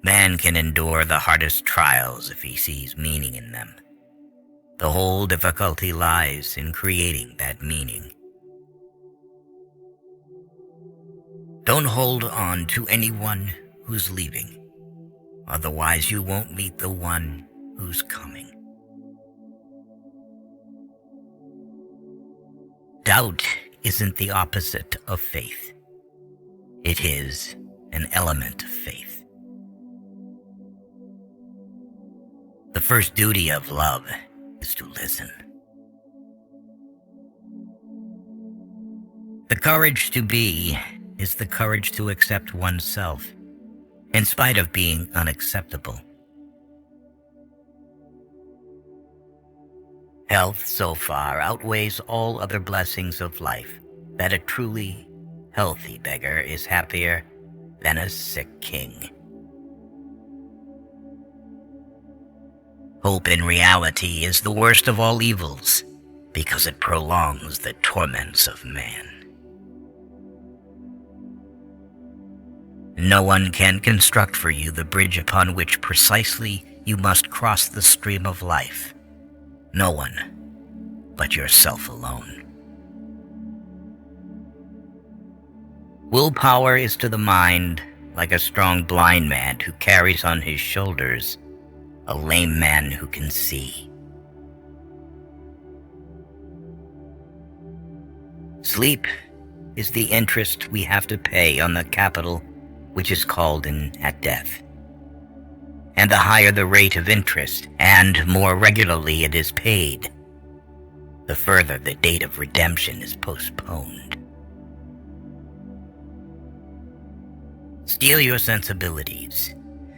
Man can endure the hardest trials if he sees meaning in them. The whole difficulty lies in creating that meaning. Don't hold on to anyone who's leaving, otherwise you won't meet the one who's coming. Doubt isn't the opposite of faith. It is an element of faith. The first duty of love is to listen. The courage to be is the courage to accept oneself, in spite of being unacceptable. Health so far outweighs all other blessings of life, that a truly healthy beggar is happier than a sick king. Hope in reality is the worst of all evils, because it prolongs the torments of man. No one can construct for you the bridge upon which precisely you must cross the stream of life. No one but yourself alone. Willpower is to the mind like a strong blind man who carries on his shoulders a lame man who can see. Sleep is the interest we have to pay on the capital which is called in at death. And the higher the rate of interest, and more regularly it is paid, the further the date of redemption is postponed. Steel your sensibilities,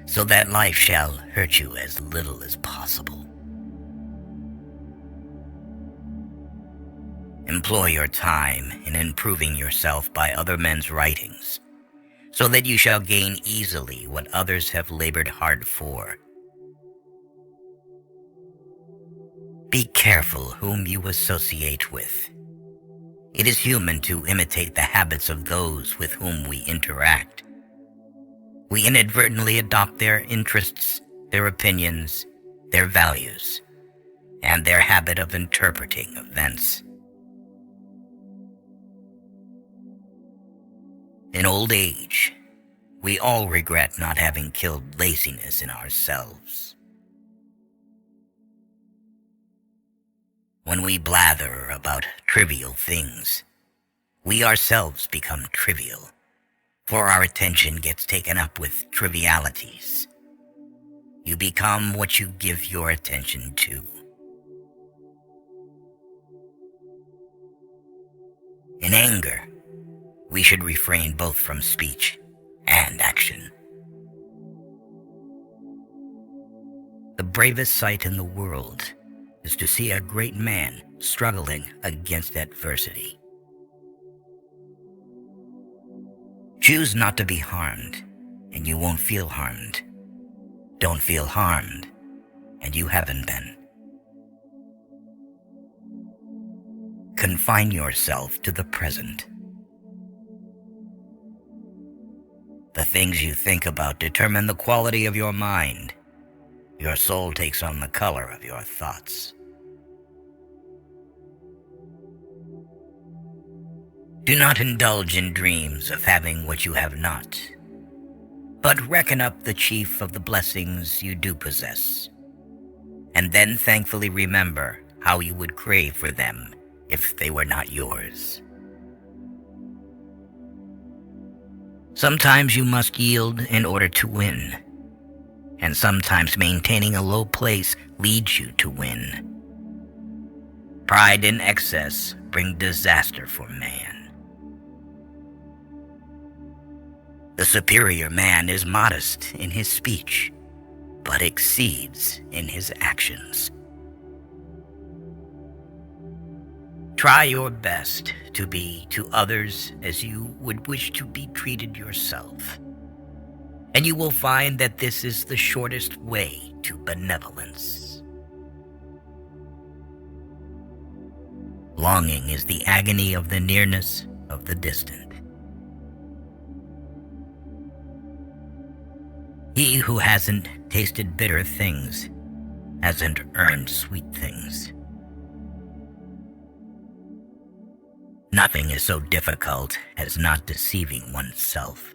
so that life shall hurt you as little as possible. Employ your time in improving yourself by other men's writings, so that you shall gain easily what others have labored hard for. Be careful whom you associate with. It is human to imitate the habits of those with whom we interact. We inadvertently adopt their interests, their opinions, their values, and their habit of interpreting events. In old age, we all regret not having killed laziness in ourselves. When we blather about trivial things, we ourselves become trivial, for our attention gets taken up with trivialities. You become what you give your attention to. In anger, we should refrain both from speech and action. The bravest sight in the world is to see a great man struggling against adversity. Choose not to be harmed, and you won't feel harmed. Don't feel harmed, and you haven't been. Confine yourself to the present. The things you think about determine the quality of your mind. Your soul takes on the color of your thoughts. Do not indulge in dreams of having what you have not, but reckon up the chief of the blessings you do possess, and then thankfully remember how you would crave for them if they were not yours. Sometimes you must yield in order to win, and sometimes maintaining a low place leads you to win. Pride and excess bring disaster for man. The superior man is modest in his speech, but exceeds in his actions. Try your best to be to others as you would wish to be treated yourself, and you will find that this is the shortest way to benevolence. Longing is the agony of the nearness of the distant. He who hasn't tasted bitter things hasn't earned sweet things. Nothing is so difficult as not deceiving oneself.